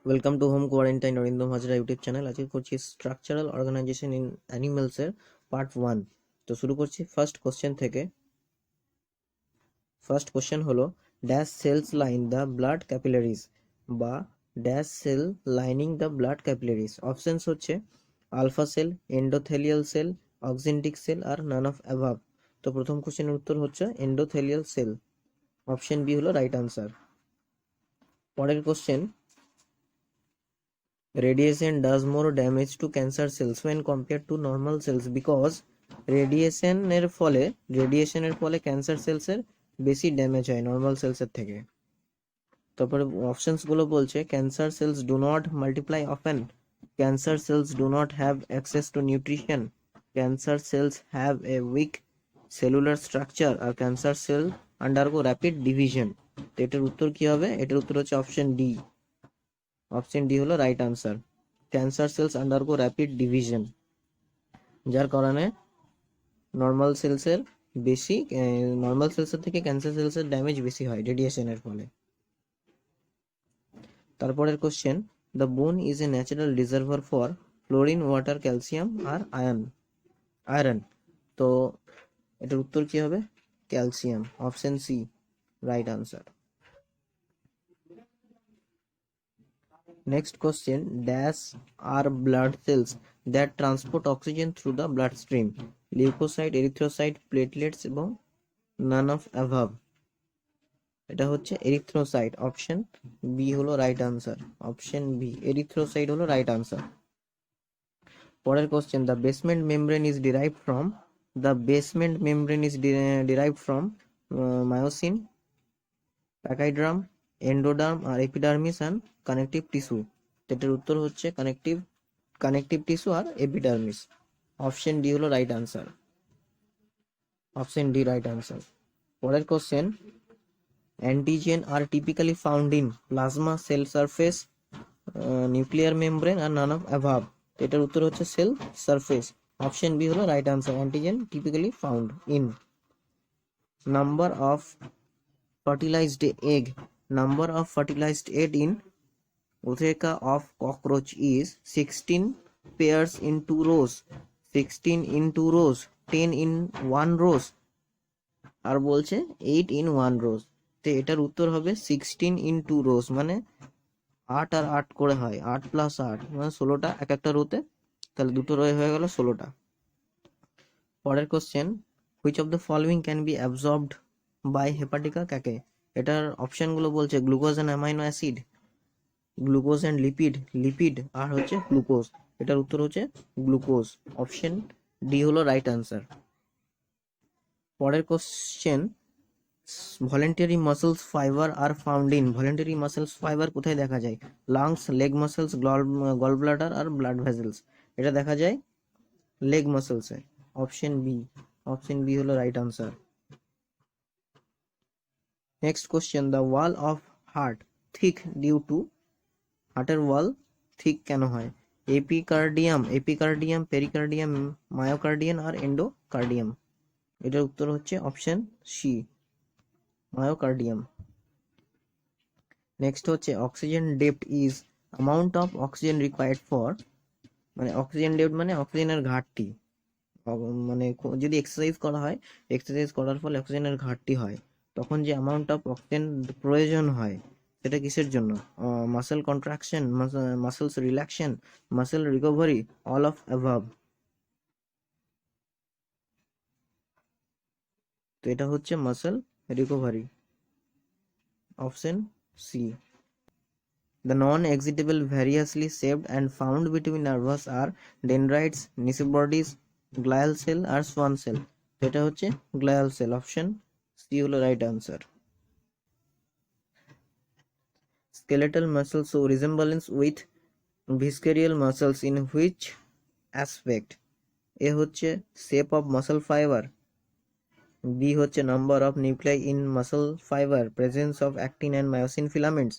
Welcome to home quarantine Arindam Hazra YouTube channel. আজকে করছি structural organisation in animals এর part 1। তো শুরু করছি ফার্স্ট কোশ্চেন থেকে। ফার্স্ট কোশ্চেন হলো dash cells line the blood capillaries বা dash cell lining the blood capillaries. Options হচ্ছে alpha cell, endothelial cell, oxyntic cell আর নান অফ অ্যাভাব। তো প্রথম কোশ্চেনের উত্তর হচ্ছে এন্ডোথেলিয়াল সেল, অপশন বি হলো রাইট আনসার। পরের question, radiation does more damage to cancer cells when compared to normal cells because রেডিয়েশনের ফলে ক্যান্সার সেলসের বেশি ড্যামেজ হয় নর্মাল সেলসের থেকে। তারপরে অপশনস গুলো বলছে cancer cells do not multiply often, cancer cells do not have access to nutrition, cancer cells have a weak cellular structure আর cancer cell undergo rapid division. তো এটার উত্তর কি হবে? এটার উত্তর হচ্ছে অপশন ডি। অপশন ডি হলো right answer. Cancer cells undergo rapid division, যার কারণে নর্মাল সেলসের নর্মাল সেলসের থেকে ক্যান্সার সেলসের ড্যামেজ বেশি হয় রেডিয়েশনের ফলে। তারপরের question, the bone is a natural reservoir for fluorine, water, calcium আর আয়রন। তো এটার উত্তর কি হবে? Calcium, option C right answer. Next question, dash are blood cells that transport oxygen through the bloodstream? Leucocyte, erythrocyte, platelets এবং none of above. এটা হচ্ছে erythrocyte, option B হলো right answer. Option B erythrocyte হলো right answer. পরের question, the basement membrane is derived from myosin, pachyderm, endoderm আর epidermis and connective tissue. এটার উত্তর হচ্ছে কানেকটিভ টিস্যু আর এপিডার্মিস। অপশন ডি হলো right answer. Option D right answer. পরের question, antigen are typically found in plasma, cell surface, nuclear membrane R none of অ্যাভাব। এটার উত্তর হচ্ছে সেল সারফেস। অপশন বি হলো right answer. Antigen typically found in number of fertilized egg. Number of fertilized egg in ootheca of cockroach is 16 pairs in 2 rows, 16 in 2 rows, 10 in 1 rows আর বলছে 8 in 1 rows। তো এটার উত্তর হবে 16 in 2 rows, মানে 8 আর 8 করে হয়, 8 plus 8 মানে 16টা এক একটা রোতে, তাহলে দুটো রোয়ে হয়ে গেল 16টা। পরের question, which of the following can be absorbed by hepatica কাকে? এটার অপশনগুলো বলছে glucose and amino acid, glucose and lipid আর হচ্ছে গ্লুকোজ। এটার উত্তর হচ্ছে গ্লুকোজ। অপশন ডি হলো রাইট আনসার। পরের question, voluntary muscles fibre are found in, voluntary muscles fibre কোথায় দেখা যায়? Lungs, leg muscles, gall bladder আর ব্লাড ভেসেলস। এটা দেখা যায় লেগ মাসলসে। অপশন বি হলো right answer. Next question, the wall of heart thick due to, হার্টের ওয়াল থিক কেন হয়? এপিকার্ডিয়াম, পেরিকার্ডিয়াম, মায়োকার্ডিয়াম আর এন্ডোকার্ডিয়াম। এটার উত্তর হচ্ছে অপশন সি মায়োকার্ডিয়াম। নেক্সট হচ্ছে oxygen depth is amount of oxygen required for, মানে অক্সিজেন ডেপ্থ মানে অক্সিজেনের ঘাটতি, মানে যদি এক্সারসাইজ করা হয়, এক্সারসাইজ করার ফলে অক্সিজেনের ঘাটতি হয়, তখন যে অ্যামাউন্ট অফ অক্সিজেন প্রয়োজন হয় সেটা কিসের জন্য? Muscle contraction, muscles relaxation, muscle recovery, all of above. তো এটা হচ্ছে muscle recovery, option C. The non-excitable variously shaped and found between nervous are dendrites, Nisibodies, glial cell R swan cell। তো এটা হচ্ছে glial cell, অপশন সি হলো right answer. Skeletal muscles show resemblance with visceral muscles in which aspect? A হচ্ছে shape of muscle fiber, B হচ্ছে number of nuclei in muscle fiber, presence of actin and myosin filaments,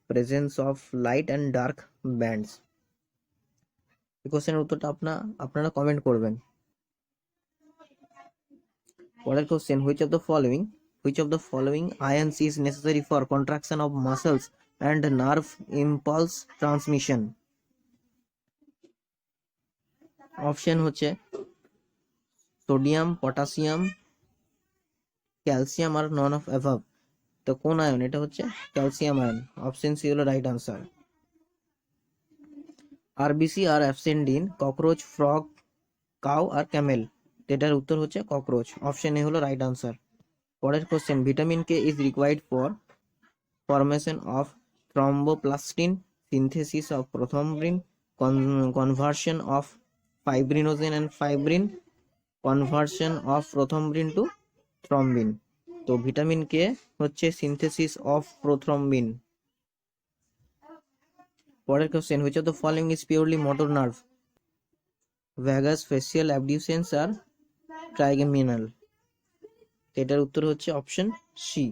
presence of light and dark bands। এই কোশ্চেনের উত্তরটা আপনারা comment করবেন। পরের question, which of the following ions is necessary for contraction of muscles and nerve impulse transmission. Option হচ্ছে sodium, potassium, calcium আর none of above. তো কোন আয়ন? এটা হচ্ছে ক্যালসিয়াম আয়ন। অপশন সি হলো right answer. RBC are absent in cockroach, frog, cow আর camel. এটার উত্তর হচ্ছে ককরোচ। অপশন এ হলো রাইট আনসার। পরের question, vitamin K is required for formation of thromboplastin, synthesis of prothrombin, conversion of fibrinogen and fibrin, conversion of prothrombin to thrombin. তো vitamin K হচ্ছে synthesis of prothrombin. পরের question, which of the following is purely motor nerve? Vagus, facial, abducens আর trigeminal. এটার উত্তর হচ্ছে option C.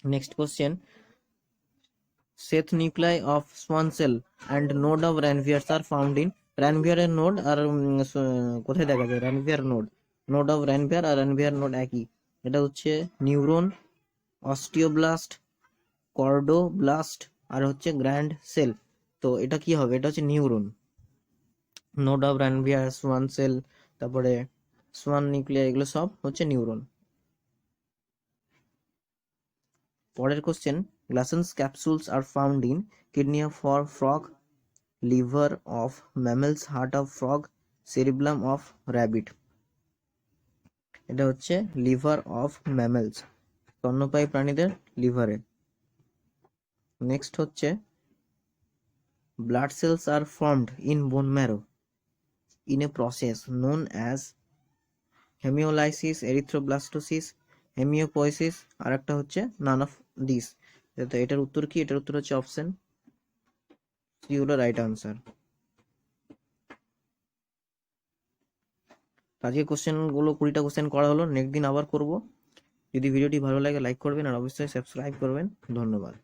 Next question, sheath nuclei of Schwann cell and node of Ranvier's are found in. র্যানভিয়ারের node আর কোথায় দেখা যায়? Ranvier node, node of Ranvier আর র্যানভিয়ার নোড একই। এটা হচ্ছে নিউরন, অস্টিওব্লাস্ট, কর্ডোব্লাস্ট আর হচ্ছে গ্র্যান্ড সেল। তো এটা কি হবে? এটা হচ্ছে neuron. Node of Ranvier, Schwann cell, তারপরে সোয়ান নিউক্লিয়ার, এগুলো সব হচ্ছে নিউরন। পরের question, Glisson's capsules are found in kidney of frog, liver of mammals, heart of frog, cerebellum of rabbit. এটা হচ্ছে লিভার অফ ম্যামেলস, স্তন্যপায়ী প্রাণীদের লিভারে। নেক্সট হচ্ছে, blood cells are formed in bone marrow in a process known as haemolysis, erythroblastosis, haemopoiesis, আর একটা হচ্ছে none of this. তো এটার উত্তর কি? এটার উত্তর হচ্ছে অপশন সি হলো রাইট আনসার। আজকে কোশ্চেনগুলো 20টা কোশ্চেন করা হলো, নেক্সট দিন আবার করব। যদি ভিডিওটি ভালো লাগে লাইক করবেন আর অবশ্যই সাবস্ক্রাইব করবেন। ধন্যবাদ।